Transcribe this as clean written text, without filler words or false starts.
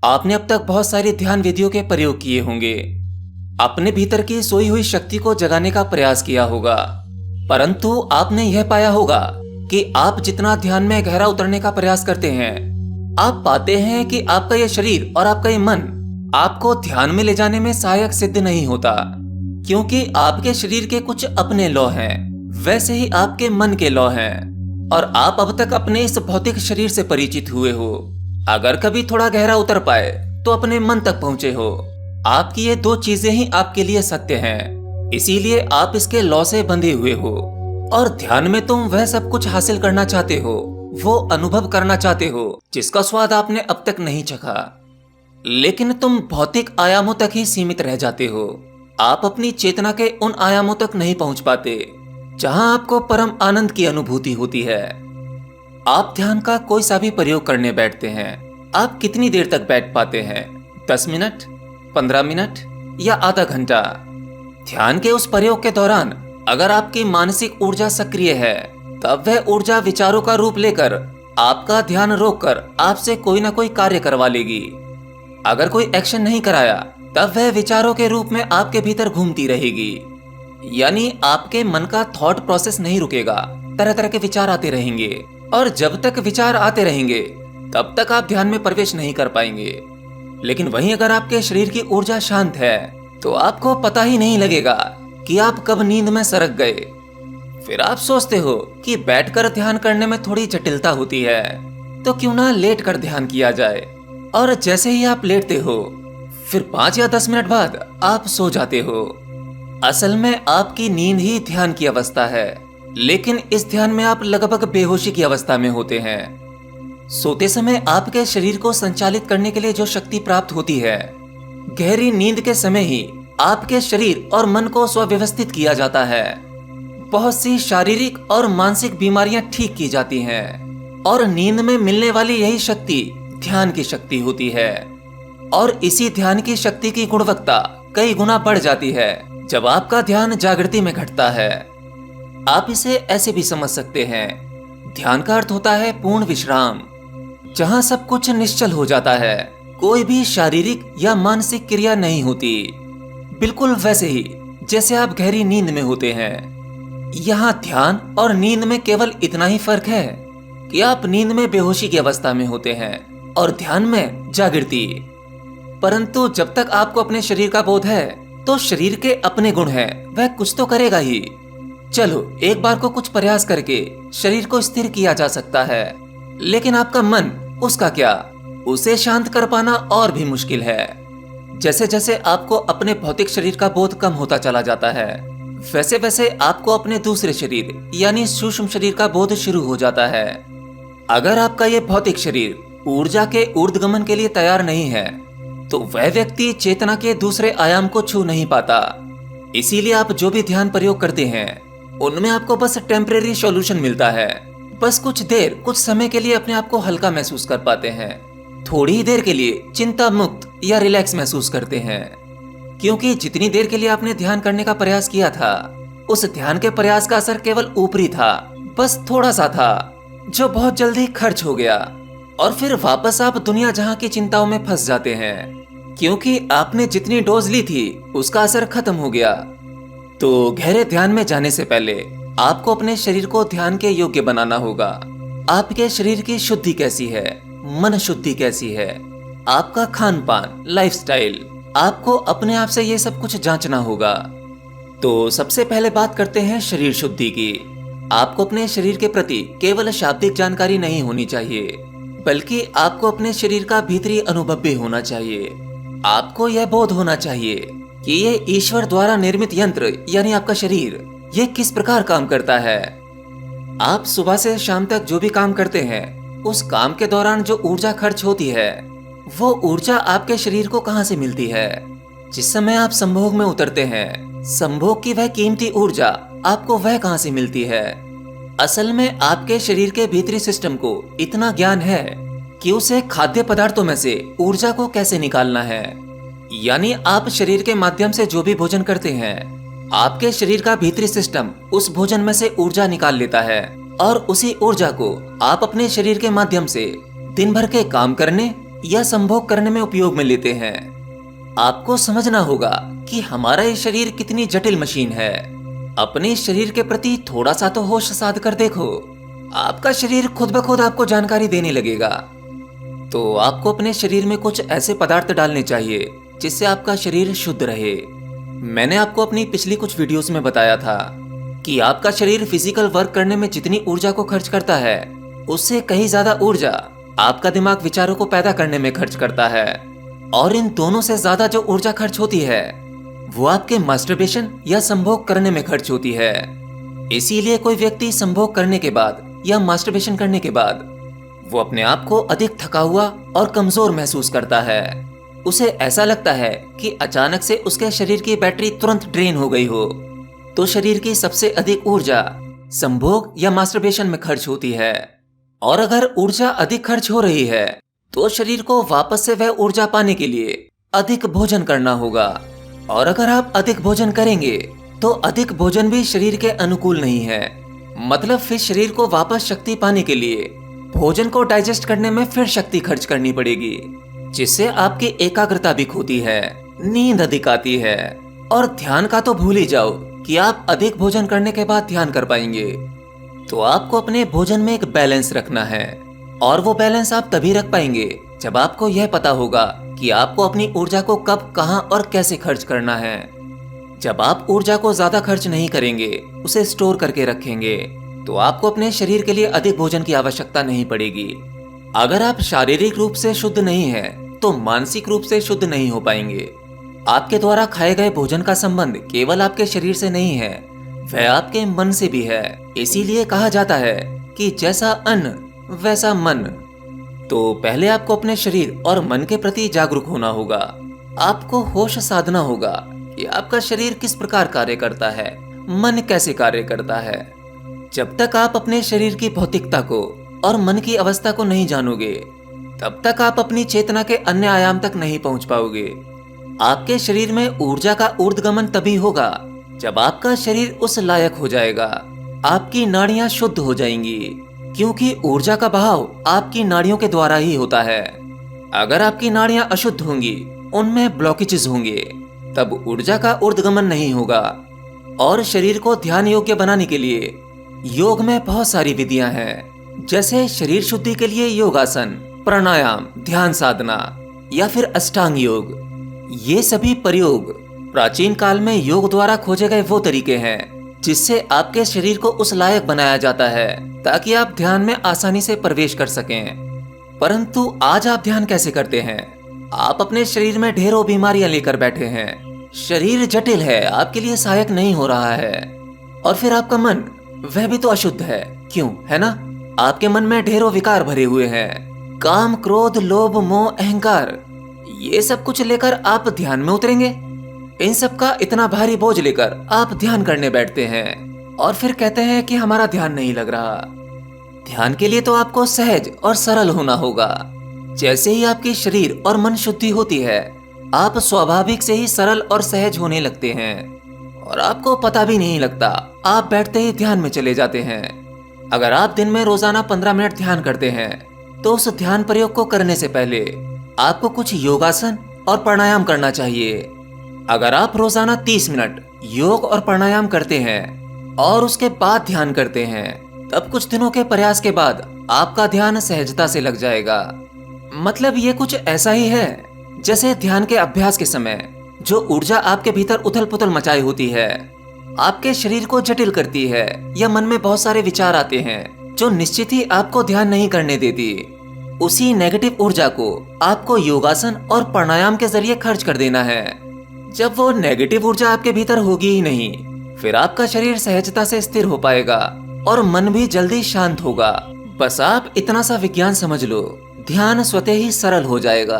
आपने अब तक बहुत सारी ध्यान विधियों के प्रयोग किए होंगे, अपने भीतर की सोई हुई शक्ति को जगाने का प्रयास किया होगा, परंतु आपने यह पाया होगा कि आप जितना ध्यान में गहरा उतरने का प्रयास करते हैं, आप पाते हैं कि आपका यह शरीर और आपका ये मन आपको ध्यान में ले जाने में सहायक सिद्ध नहीं होता, क्योंकि आपके शरीर के कुछ अपने लॉ हैं, वैसे ही आपके मन के लॉ हैं, और आप अब तक अपने इस भौतिक शरीर से परिचित हुए हो। अगर कभी थोड़ा गहरा उतर पाए तो अपने मन तक पहुंचे हो। आपकी ये दो चीजें ही आपके लिए सत्य हैं, इसीलिए आप इसके लॉ से बंधे हुए हो, और ध्यान में तुम वह सब कुछ हासिल करना चाहते हो, वो अनुभव करना चाहते हो जिसका स्वाद आपने अब तक नहीं चखा। लेकिन तुम भौतिक आयामों तक ही सीमित रह जाते हो। आप अपनी चेतना के उन आयामों तक नहीं पहुंच पाते जहां आपको परम आनंद की अनुभूति होती है। आप ध्यान का कोई सा भी प्रयोग करने बैठते हैं, आप कितनी देर तक बैठ पाते हैं? 10 मिनट, 15 मिनट या आधा घंटा? ध्यान के उस प्रयोग के दौरान अगर आपकी मानसिक ऊर्जा सक्रिय है, तब वह ऊर्जा विचारों का रूप लेकर आपका ध्यान रोककर आपसे कोई ना कोई कार्य करवा लेगी। अगर कोई एक्शन नहीं कराया, तब वह विचारों के रूप में आपके भीतर घूमती रहेगी। यानी आपके मन का थॉट प्रोसेस नहीं रुकेगा, तरह तरह के विचार आते रहेंगे, और जब तक विचार आते रहेंगे तब तक आप ध्यान में प्रवेश नहीं कर पाएंगे। लेकिन वहीं अगर आपके शरीर की ऊर्जा शांत है, तो आपको पता ही नहीं लगेगा कि आप कब नींद में सरक गए। फिर आप सोचते हो कि बैठकर ध्यान करने में थोड़ी जटिलता होती है, तो क्यों ना लेट कर ध्यान किया जाए। और जैसे ही आप लेटते हो, फिर 5 या 10 मिनट बाद आप सो जाते हो। असल में आपकी नींद ही ध्यान की अवस्था है, लेकिन इस ध्यान में आप लगभग बेहोशी की अवस्था में होते हैं। सोते समय आपके शरीर को संचालित करने के लिए जो शक्ति प्राप्त होती है, गहरी नींद के समय ही आपके शरीर और मन को स्वव्यवस्थित किया जाता है। बहुत सी शारीरिक और मानसिक बीमारियां ठीक की जाती हैं, और नींद में मिलने वाली यही शक्ति ध्यान की शक्ति होती है। और इसी ध्यान की शक्ति की गुणवत्ता कई गुना बढ़ जाती है जब आपका ध्यान जागृति में घटता है। आप इसे ऐसे भी समझ सकते हैं, ध्यान का अर्थ होता है पूर्ण विश्राम, जहां सब कुछ निश्चल हो जाता है, कोई भी शारीरिक या मानसिक क्रिया नहीं होती, बिल्कुल वैसे ही जैसे आप गहरी नींद में होते हैं। यहाँ ध्यान और नींद में केवल इतना ही फर्क है कि आप नींद में बेहोशी की अवस्था में होते हैं और ध्यान में जागृति। परंतु जब तक आपको अपने शरीर का बोध है, तो शरीर के अपने गुण हैं, वह कुछ तो करेगा ही। चलो एक बार को कुछ प्रयास करके शरीर को स्थिर किया जा सकता है, लेकिन आपका मन, उसका क्या? उसे शांत कर पाना और भी मुश्किल है। जैसे जैसे आपको अपने भौतिक शरीर का बोध कम होता चला जाता है, वैसे वैसे आपको अपने दूसरे शरीर यानी सूक्ष्म शरीर का बोध शुरू हो जाता है। अगर आपका ये भौतिक शरीर ऊर्जा के ऊर्ध्वगमन के लिए तैयार नहीं है, तो वह व्यक्ति चेतना के दूसरे आयाम को छू नहीं पाता। इसीलिए आप जो भी ध्यान प्रयोग करते हैं, उनमें आपको बस टेम्परेरी सॉल्यूशन मिलता है। बस कुछ देर, कुछ समय के लिए अपने आप को हल्का महसूस कर पाते हैं, थोड़ी ही देर के लिए चिंता मुक्त या रिलैक्स महसूस करते हैं। क्योंकि जितनी देर के लिए आपने ध्यान करने का प्रयास किया था, उस ध्यान के प्रयास का असर केवल ऊपरी था, बस थोड़ा सा था, जो बहुत जल्दी खर्च हो गया, और फिर वापस आप दुनिया जहां की चिंताओं में फंस जाते हैं, क्योंकि आपने जितनी डोज ली थी उसका असर खत्म हो गया। तो गहरे ध्यान में जाने से पहले आपको अपने शरीर को ध्यान के योग्य बनाना होगा। आपके शरीर की शुद्धि कैसी है, मन शुद्धि कैसी है, आपका खान पान, लाइफस्टाइल, आपको अपने आप से ये सब कुछ जांचना होगा। तो सबसे पहले बात करते हैं शरीर शुद्धि की। आपको अपने शरीर के प्रति केवल शाब्दिक जानकारी नहीं होनी चाहिए, बल्कि आपको अपने शरीर का भीतरी अनुभव भी होना चाहिए। आपको यह बोध होना चाहिए कि ये ईश्वर द्वारा निर्मित यंत्र यानी आपका शरीर, ये किस प्रकार काम करता है। आप सुबह से शाम तक जो भी काम करते हैं, उस काम के दौरान जो ऊर्जा खर्च होती है, वो ऊर्जा आपके शरीर को कहां से मिलती है? जिस समय आप संभोग में उतरते हैं, संभोग की वह कीमती ऊर्जा आपको वह कहां से मिलती है? असल में आपके शरीर के भीतरी सिस्टम को इतना ज्ञान है कि उसे खाद्य पदार्थों में से ऊर्जा को कैसे निकालना है। यानी आप शरीर के माध्यम से जो भी भोजन करते हैं, आपके शरीर का भीतरी सिस्टम उस भोजन में से ऊर्जा निकाल लेता है, और उसी ऊर्जा को आप अपने शरीर के माध्यम से दिन भर के काम करने या संभोग करने में उपयोग में लेते हैं। आपको समझना होगा कि हमारा ये शरीर कितनी जटिल मशीन है। अपने शरीर के प्रति थोड़ा सा तो होश साध कर देखो, आपका शरीर खुद ब खुद आपको जानकारी देने लगेगा। तो आपको अपने शरीर में कुछ ऐसे पदार्थ डालने चाहिए जिससे आपका शरीर शुद्ध रहे। मैंने आपको अपनी पिछली कुछ वीडियोस में बताया था कि आपका शरीर फिजिकल वर्क करने में जितनी ऊर्जा को खर्च करता है, उससे कहीं ज्यादा ऊर्जा आपका दिमाग विचारों को पैदा करने में खर्च करता है। और इन दोनों से ज्यादा जो ऊर्जा खर्च होती है वो आपके मास्टरबेशन या संभोग करने में खर्च होती है। इसीलिए कोई व्यक्ति संभोग करने के बाद या मास्टरबेशन करने के बाद वो अपने आप को अधिक थका हुआ और कमजोर महसूस करता है। उसे ऐसा लगता है कि अचानक से उसके शरीर की बैटरी तुरंत ड्रेन हो गई हो। तो शरीर की सबसे अधिक ऊर्जा संभोग या मास्टरबेशन में खर्च होती है। और अगर ऊर्जा अधिक खर्च हो रही है तो शरीर को वापस से वह ऊर्जा पाने के लिए अधिक भोजन करना होगा। और अगर आप अधिक भोजन करेंगे तो अधिक भोजन भी शरीर के अनुकूल नहीं है। मतलब फिर शरीर को वापस शक्ति पाने के लिए भोजन को डाइजेस्ट करने में फिर शक्ति खर्च करनी पड़ेगी, जिससे आपकी एकाग्रता भी खोती है, नींद अधिक आती है। और ध्यान का तो भूल ही जाओ कि आप अधिक भोजन करने के बाद ध्यान कर पाएंगे। तो आपको अपने भोजन में एक बैलेंस रखना है। और वो बैलेंस आप तभी रख पाएंगे जब आपको यह पता होगा कि आपको अपनी ऊर्जा को कब, कहां और कैसे खर्च करना है। जब आप ऊर्जा को ज्यादा खर्च नहीं करेंगे, उसे स्टोर करके रखेंगे, तो आपको अपने शरीर के लिए अधिक भोजन की आवश्यकता नहीं पड़ेगी। अगर आप शारीरिक रूप से शुद्ध नहीं हैं, तो मानसिक रूप से शुद्ध नहीं हो पाएंगे। आपके द्वारा खाए गए भोजन का संबंध केवल आपके शरीर से नहीं है, वह आपके मन से भी है। इसीलिए कहा जाता है कि जैसा अन्न वैसा मन। तो पहले आपको अपने शरीर और मन के प्रति जागरूक होना होगा। आपको होश साधना होगा कि आपका शरीर किस प्रकार कार्य करता है, मन कैसे कार्य करता है। जब तक आप अपने शरीर की भौतिकता को और मन की अवस्था को नहीं जानोगे, तब तक आप अपनी चेतना के अन्य आयाम तक नहीं पहुंच पाओगे। आपके शरीर में ऊर्जा का ऊर्ध्वगमन तभी होगा जब आपका शरीर उस लायक हो जाएगा। आपकी नाड़ियां शुद्ध हो जाएंगी, क्योंकि ऊर्जा का बहाव आपकी नाड़ियों के द्वारा ही होता है। अगर आपकी नाड़ियां अशुद्ध होंगी, उनमें ब्लॉकेजेस होंगे, तब ऊर्जा का ऊर्ध्वगमन नहीं होगा। और शरीर को ध्यान योग्य बनाने के लिए योग में बहुत सारी विधियां हैं, जैसे शरीर शुद्धि के लिए योगासन, प्राणायाम, ध्यान साधना या फिर अष्टांग योग। ये सभी प्रयोग प्राचीन काल में योग द्वारा खोजे गए वो तरीके हैं जिससे आपके शरीर को उस लायक बनाया जाता है ताकि आप ध्यान में आसानी से प्रवेश कर सकें। परंतु आज आप ध्यान कैसे करते हैं? आप अपने शरीर में ढेरों बीमारियां लेकर बैठे हैं। शरीर जटिल है, आपके लिए सहायक नहीं हो रहा है। और फिर आपका मन, वह भी तो अशुद्ध है, क्यों, है ना? आपके मन में ढेरों विकार भरे हुए हैं, काम, क्रोध, लोभ, मोह, अहंकार। ये सब कुछ लेकर आप ध्यान में उतरेंगे। इन सब का इतना भारी बोझ लेकर आप ध्यान करने बैठते हैं और फिर कहते हैं कि हमारा ध्यान नहीं लग रहा। ध्यान के लिए तो आपको सहज और सरल होना होगा। जैसे ही आपकी शरीर और मन शुद्धि होती है, आप स्वाभाविक से ही सरल और सहज होने लगते हैं और आपको पता भी नहीं लगता, आप बैठते ही ध्यान में चले जाते हैं। अगर आप दिन में रोजाना 15 मिनट ध्यान करते हैं, तो उस ध्यान प्रयोग को करने से पहले आपको कुछ योगासन और प्राणायाम करना चाहिए। अगर आप रोजाना 30 मिनट योग और प्राणायाम करते हैं और उसके बाद ध्यान करते हैं, तब कुछ दिनों के प्रयास के बाद आपका ध्यान सहजता से लग जाएगा। मतलब ये कुछ ऐसा ही है जैसे ध्यान के अभ्यास के समय जो ऊर्जा आपके भीतर उथल पुथल मचाई होती है, आपके शरीर को जटिल करती है, या मन में बहुत सारे विचार आते हैं जो निश्चित ही आपको ध्यान नहीं करने देती। उसी नेगेटिव ऊर्जा को आपको योगासन और प्राणायाम के जरिए खर्च कर देना है। जब वो नेगेटिव ऊर्जा आपके भीतर होगी ही नहीं, फिर आपका शरीर सहजता से स्थिर हो पाएगा और मन भी जल्दी शांत होगा। बस आप इतना सा विज्ञान समझ लो, ध्यान स्वतः ही सरल हो जाएगा।